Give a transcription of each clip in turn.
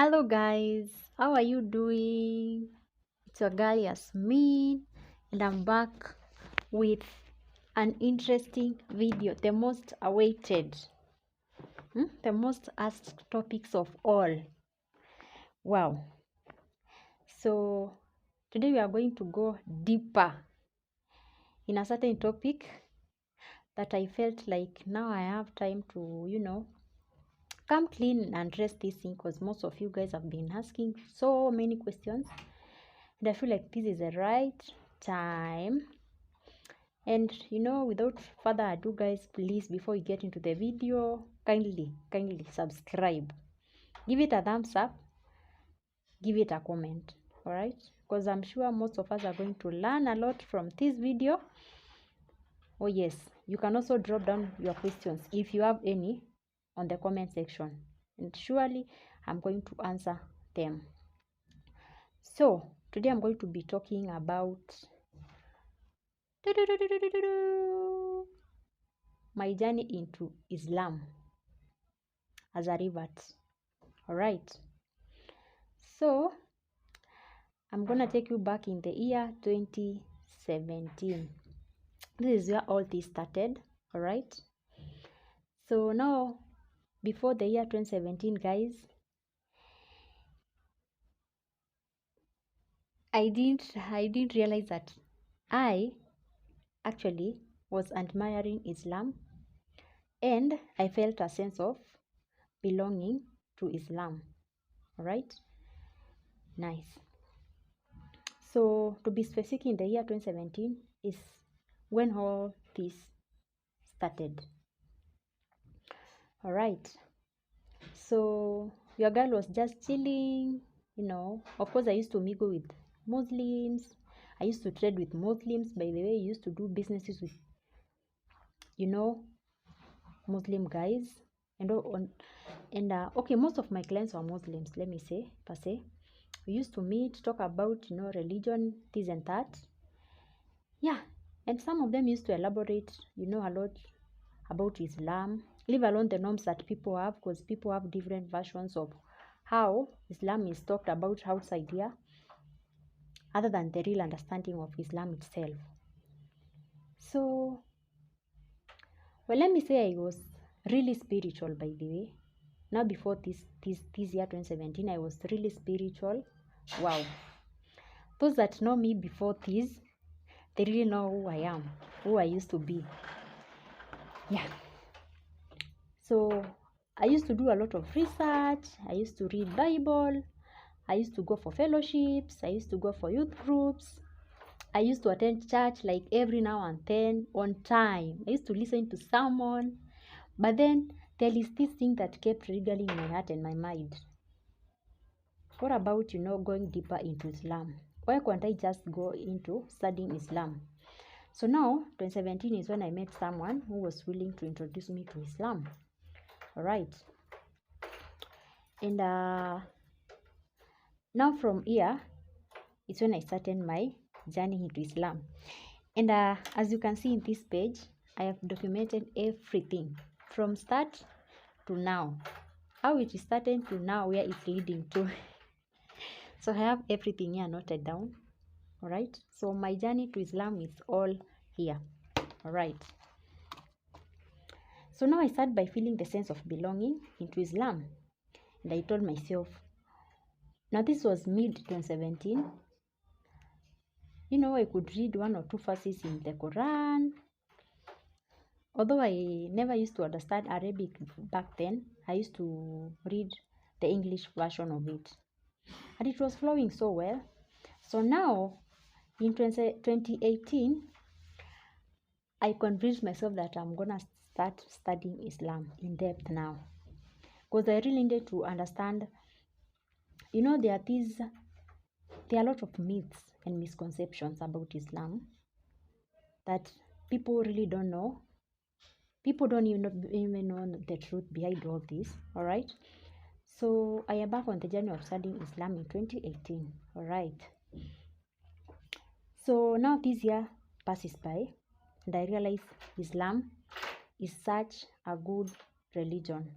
Hello guys, how are you doing? It's your girl Yasmin, and I'm back with an interesting video, the most awaited, the most asked topics of all. Wow. So today we are going to go deeper in a certain topic that I felt like now I have time to, come clean and address this thing, because most of you guys have been asking so many questions. And I feel like this is the right time. And without further ado, guys, please, before you get into the video, kindly subscribe, give it a thumbs up, give it a comment. All right, because I'm sure most of us are going to learn a lot from this video. Oh yes, you can also drop down your questions if you have any on the comment section, and surely I'm going to answer them. So today I'm going to be talking about my journey into Islam as a revert. All right, so I'm gonna take you back in the year 2017. This is where all this started. All right, so now, before the year 2017, guys, I didn't realize that I actually was admiring Islam, and I felt a sense of belonging to Islam. All right, nice. So to be specific, in the year 2017 is when all this started. All right, so your girl was just chilling. Of course, I used to mingle with Muslims. I used to trade with Muslims. By the way, I used to do businesses with Muslim guys. Okay, most of my clients were Muslims, let me say, per se. We used to meet, talk about religion, this and that. Yeah, and some of them used to elaborate a lot about Islam, leave alone the norms that people have, because people have different versions of how Islam is talked about outside here, other than the real understanding of Islam itself. So, well, let me say I was really spiritual, by the way. Now, before this year 2017, I was really spiritual. Wow. Those that know me before this, they really know who I am, who I used to be. Yeah. So I used to do a lot of research. I used to read Bible. I used to go for fellowships. I used to go for youth groups. I used to attend church like every now and then on time. I used to listen to sermon. But then there is this thing that kept triggering my heart and my mind. What about, going deeper into Islam? Why can't I just go into studying Islam? So now, 2017 is when I met someone who was willing to introduce me to Islam. All right. And now from here is when I started my journey into Islam. And as you can see in this page, I have documented everything from start to now, how it is starting to now, where it's leading to. So I have everything here noted down. All right, so my journey to Islam is all here. All right, so now I start by feeling the sense of belonging into Islam, and I told myself, now this was mid 2017, I could read one or two verses in the Quran. Although I never used to understand Arabic back then, I used to read the English version of it, and it was flowing so well. So now in 2018, I convinced myself that I'm gonna start studying Islam in depth now, because I really needed to understand. There are a lot of myths and misconceptions about Islam that people really don't know. People don't even know the truth behind all this. All right. So I embarked on the journey of studying Islam in 2018. All right. So now this year passes by, and I realize Islam is such a good religion.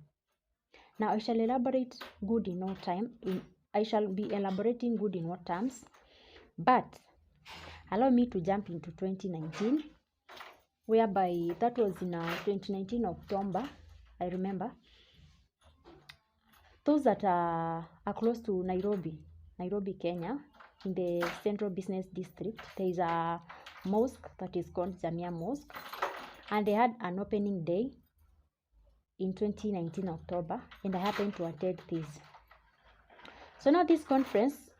Now I shall elaborate good in no time. I shall be elaborating good in what terms, but allow me to jump into 2019, whereby that was in 2019 October. I remember those that are close to Nairobi, Kenya, in the Central Business District. There is a mosque that is called Jamia Mosque, and they had an opening day in 2019 October, and I happened to attend this. So now this conference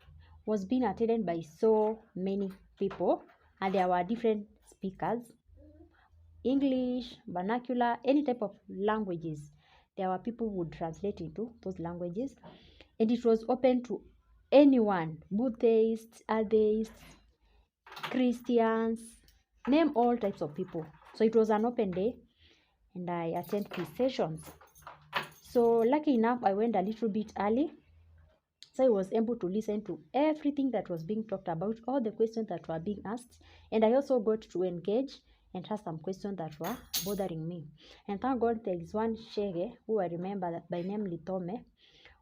was being attended by so many people, and there were different speakers, English, vernacular, any type of languages. There were people who would translate into those languages, and it was open to anyone, Buddhists, atheists, Christians, name all types of people. So it was an open day, and I attended these sessions. So lucky enough, I went a little bit early, so I was able to listen to everything that was being talked about, all the questions that were being asked, and I also got to engage and ask some questions that were bothering me. And thank God there is one Shege who I remember that by name Litome,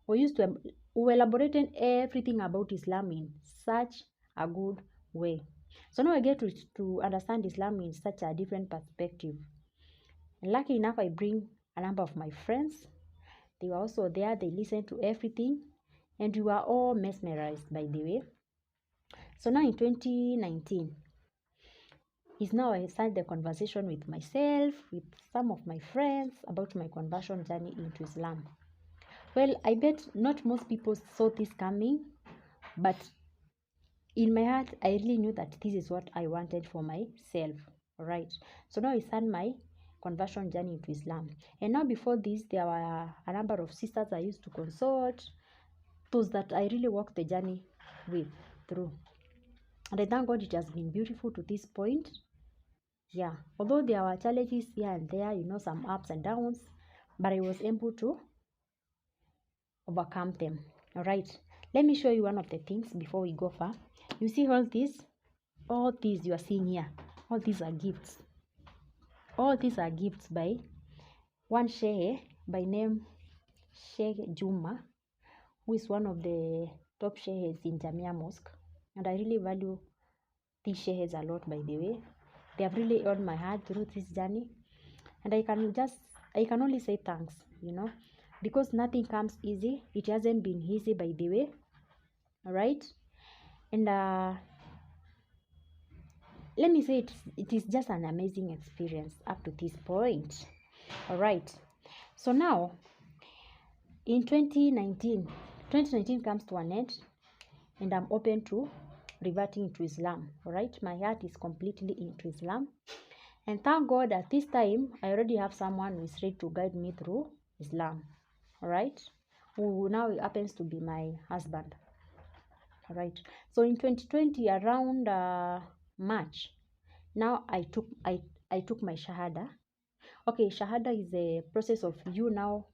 who elaborated everything about Islam in such a good way. So now I get to understand Islam in such a different perspective. And lucky enough, I bring a number of my friends. They were also there. They listened to everything, and we were all mesmerized, by the way. So now in 2019, is now I start the conversation with myself, with some of my friends about my conversion journey into Islam. Well, I bet not most people saw this coming, but in my heart, I really knew that this is what I wanted for myself. All right. So now I start my conversion journey into Islam. And now before this, there were a number of sisters I used to consult, those that I really walked the journey with through. And I thank God it has been beautiful to this point. Yeah, although there were challenges here and there, some ups and downs, but I was able to overcome them. All right, let me show you one of the things before we go far. You see all these you are seeing here, all these are gifts. All these are gifts by one Sheikh by name Sheikh Juma, who is one of the top sheikhs in Jamia Mosque, and I really value these sheikhs a lot, by the way. They have really earned my heart through this journey, and I can only say thanks, because nothing comes easy. It hasn't been easy, by the way. All right, and let me say it is just an amazing experience up to this point. All right, so now in 2019 comes to an end, and I'm open to reverting to Islam. All right, my heart is completely into Islam, and thank God at this time I already have someone who is ready to guide me through Islam. All right, who now happens to be my husband. All right, so in 2020 around March, now I took my shahada. Okay, shahada is a process of you now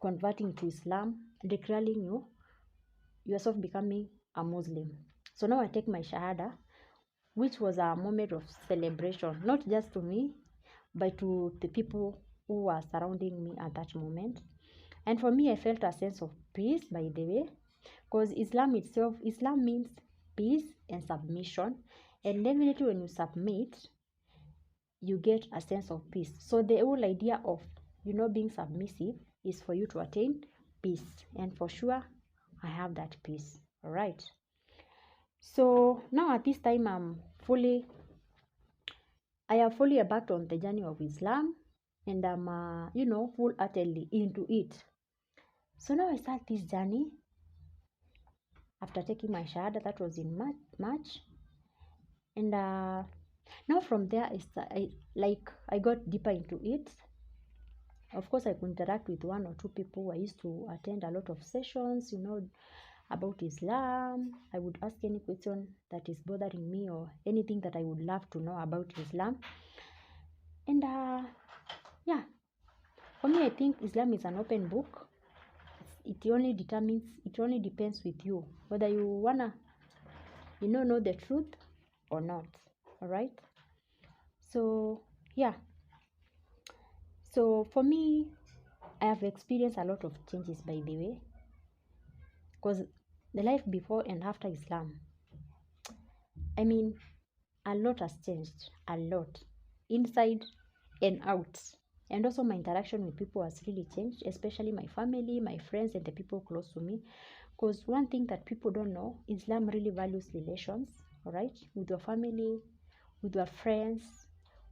converting to Islam, declaring yourself becoming a Muslim. So now I take my shahada, which was a moment of celebration, not just to me, but to the people who were surrounding me at that moment. And for me, I felt a sense of peace, by the way, because Islam means peace and submission. And definitely when you submit, you get a sense of peace. So the whole idea of, being submissive is for you to attain peace. And for sure, I have that peace. All right. So now at this time, I have fully embarked on the journey of Islam, and I'm, full-heartedly into it. So now I start this journey after taking my shahada. That was in March. And now from there, I got deeper into it. Of course, I could interact with one or two people. I used to attend a lot of sessions, about Islam. I would ask any question that is bothering me or anything that I would love to know about Islam. And yeah, for me, I think Islam is an open book. It only depends with you whether you wanna, know the truth or not. All right. So yeah. So for me, I have experienced a lot of changes, by the way, because the life before and after Islam, I mean, a lot has changed, a lot, inside and out. And also my interaction with people has really changed, especially my family, my friends, and the people close to me. Because one thing that people don't know, Islam really values relations, all right, with your family, with your friends,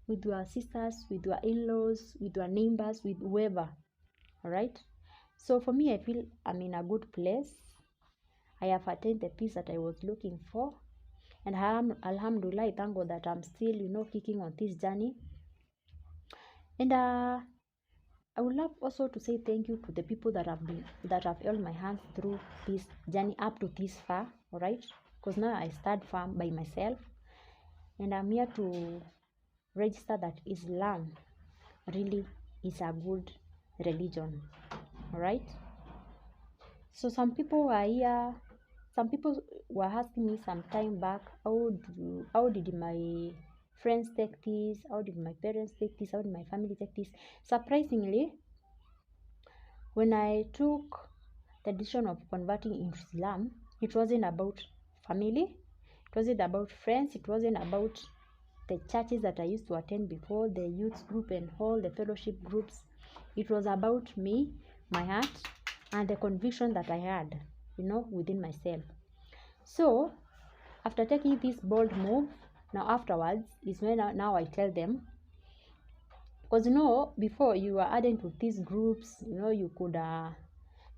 with your sisters, with your in-laws, with your neighbors, with whoever, all right. So for me, I feel I'm in a good place. I have attained the peace that I was looking for. And alhamdulillah, I thank God that I'm still, kicking on this journey. And I would love also to say thank you to the people that have held my hands through this journey up to this far, all right? Because now I stand firm by myself, and I'm here to register that Islam really is a good religion, all right? So some people were here. Some people were asking me some time back, how did my friends take this? How did my parents take this? How did my family take this? Surprisingly, when I took the decision of converting into Islam, it wasn't about family, it wasn't about friends, it wasn't about the churches that I used to attend before, the youth group and all the fellowship groups. It was about me, my heart, and the conviction that I had, within myself. So, after taking this bold move, now afterwards is when now I tell them, because before you were adding to these groups, you could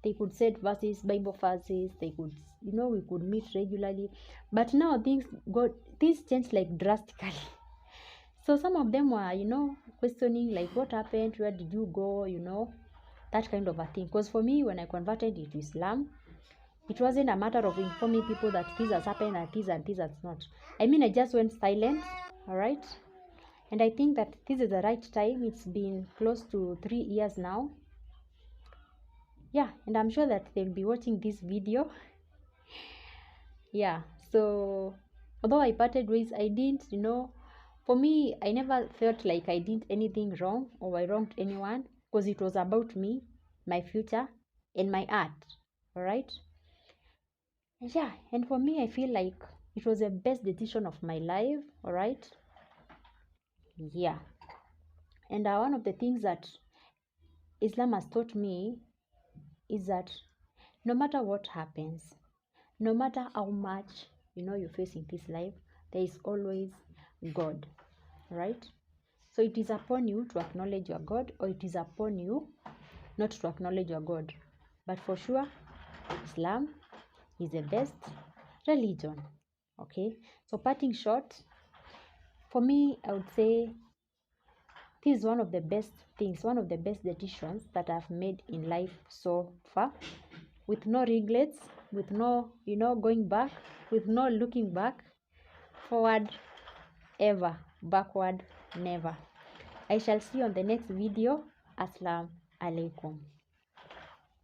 they could set verses, Bible verses, they could, we could meet regularly, but now things changed like drastically. So some of them were, questioning like, what happened, where did you go, that kind of a thing. Because for me, when I converted into Islam, it wasn't a matter of informing people that this has happened and this has not. I mean, I just went silent, all right? And I think that this is the right time. It's been close to 3 years now. Yeah, and I'm sure that they'll be watching this video. Yeah, so although I parted ways, I didn't, for me, I never felt like I did anything wrong or I wronged anyone, because it was about me, my future, and my art, all right? Yeah, and for me, I feel like it was the best decision of my life, all right? Yeah, and one of the things that Islam has taught me is that no matter what happens, no matter how much you face in this life, there is always God, right? So it is upon you to acknowledge your God, or it is upon you not to acknowledge your God. But for sure, Islam is the best religion. Okay, so parting short, for me, I would say this is one of the best things, one of the best decisions that I've made in life so far, with no regrets, with no, going back, with no looking back, forward ever, backward never. I shall see you on the next video. Assalamu alaikum.